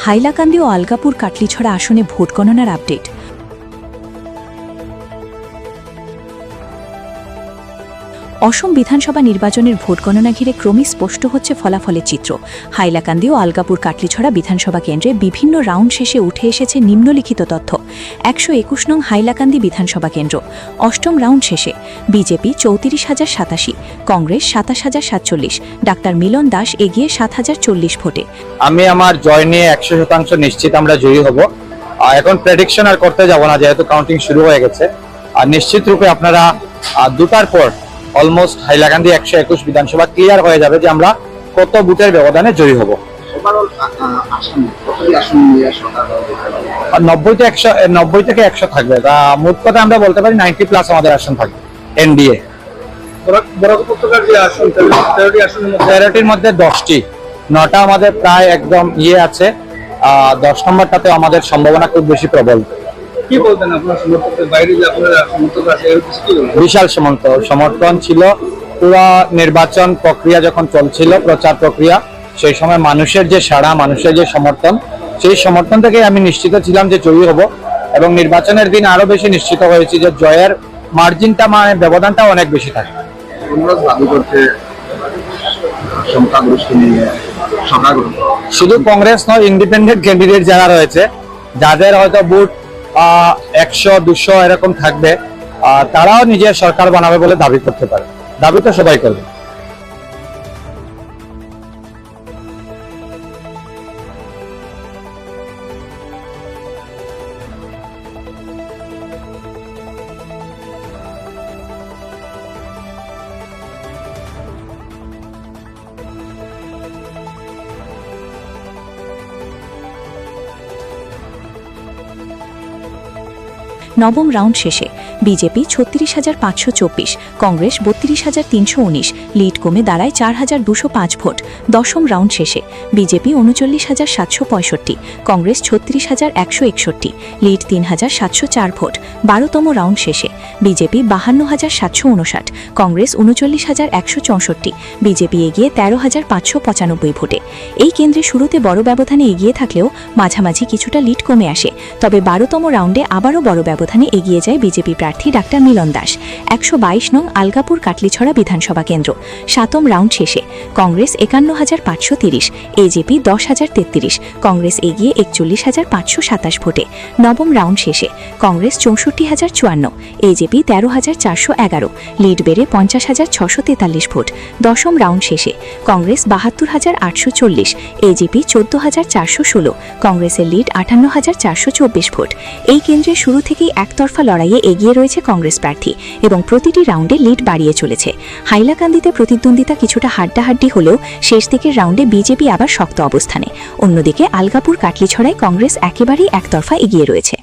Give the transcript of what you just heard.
হাইলাকান্দি ও আলগাপুর কাটলিছড়া আসনে ভোট গণনার আপডেট। অসম বিধানসভা নির্বাচনের ভোট গণনা ঘিরে ক্রমেই স্পষ্ট হচ্ছে ফলাফলের চিত্র। হাইলাকান্দি ও আলগাপুর কাটলিছড়া বিধানসভা কেন্দ্রে বিভিন্ন রাউন্ড শেষে উঠে এসেছে নিম্নলিখিত তথ্য। ১২১ নং হাইলাকান্দি বিধানসভা কেন্দ্র, অষ্টম রাউন্ড শেষে বিজেপি ৩৪,০৮৭, কংগ্রেস ২৭,০৪৭, ডাক্তার মিলন দাস এগিয়ে ৭,০৪০ ভোটে। আমি আমার জয় নিয়ে ১০০% নিশ্চিত আমরা জয়ী হব। এখন প্রেডিকশন আর করতে যাব না, যেহেতু কাউন্টিং শুরু হয়ে গেছে। আর নিশ্চিত রূপে আপনারা দুটার পর অলমোস্ট হাইলাকান্দি ১২১ বিধানসভা ক্লিয়ার হয়ে যাবে যে আমরা কত ভোটের ব্যবধানে জয়ী হব। ৯০ থেকে ১০০ থাকবে। মোট কথা আমরা বলতে পারি 90+ আমাদের আসন থাকবে এনডিএ। ১৩টির মধ্যে 10টি, 9টা আমাদের প্রায় একদম আছে। 10 নম্বরটাতে আমাদের সম্ভাবনা খুব বেশি প্রবল। কি বলতেন আপনার সমর্থকদের বাইরে যে আপনারা সমর্থক আছে বিশাল সমর্থন ছিল। পুরো নির্বাচন প্রক্রিয়া যখন চলছিল, প্রচার প্রক্রিয়া, সেই সময় মানুষের যে সাড়া, মানুষের যে সমর্থন, সেই সমর্থন থেকে আমি নিশ্চিত ছিলাম যে জয়ী হব। এবং নির্বাচনের দিন আরো বেশি নিশ্চিত হয়েছি যে জয়ের মার্জিনটা, মানে ব্যবধানটা অনেক বেশি থাকে। শুধু কংগ্রেস নয়, ইন্ডিপেন্ডেন্ট ক্যান্ডিডেট যারা রয়েছে, যাদের হয়তো ভোট ১০০-২০০ এরকম থাকবে, তারাও নিজের সরকার বানাবে বলে দাবি করতে পারে। দাবি তো সবাই করবে। নবম রাউন্ড শেষে বিজেপি ৩৬,৫২৪, কংগ্রেস ৩২,৩১৯, লিড কমে দাঁড়ায় ৪,২০৫ ভোট। দশম রাউন্ড শেষে বিজেপি ৩৯,৭৬৫, কংগ্রেস ৩৬,১৬১, লিড ৩,৭০৪ ভোট। ১২তম রাউন্ড শেষে বিজেপি ৫২,৭৫৯, কংগ্রেস ৩৯,১৬৪, বিজেপি এগিয়ে ১৩,৫৯৫ ভোটে। এই কেন্দ্রে শুরুতে বড় ব্যবধানে এগিয়ে থাকলেও মাঝামাঝি কিছুটা লিড কমে আসে। তবে ১২তম রাউন্ডে আবারও বড় ব্যবধানে এগিয়ে যায় বিজেপি প্রার্থী ডাক্তার মিলন দাস। ১২২ নং আলগাপুর কাটলিছড়া বিধানসভা কেন্দ্র, ৭ম রাউন্ড শেষে কংগ্রেস ৫১,৫৩০, এজেপি ১০,০৩৩, কংগ্রেস এগিয়ে ৪১,৫২৭ ভোটে। নবম রাউন্ড শেষে কংগ্রেস ৬৪,০৫৪, এজেপি ১৩,৪১১, লিড বেড়ে ৫০,৬৪৩ ভোট। দশম রাউন্ড শেষে কংগ্রেস ৭২,৮৪০, এজেপি ১৪,৪১৬, কংগ্রেসের লিড ৫৮,৪২৪ ভোট। এই কেন্দ্রে শুরু থেকেই একতরফা লড়াইয়ে এগিয়ে রয়েছে কংগ্রেস প্রার্থী এবং প্রতিটি রাউন্ডে লিড বাড়িয়ে চলেছে। হাইলাকান্দিতে প্রতিদ্বন্দ্বিতা কিছুটা হাড্ডাহাড্ডি হলেও শেষ দিকের রাউন্ডে বিজেপি আবার শক্ত অবস্থানে। অন্যদিকে আলগাপুর কাটলিছড়ায় কংগ্রেস একেবারেই একতরফা এগিয়ে রয়েছে।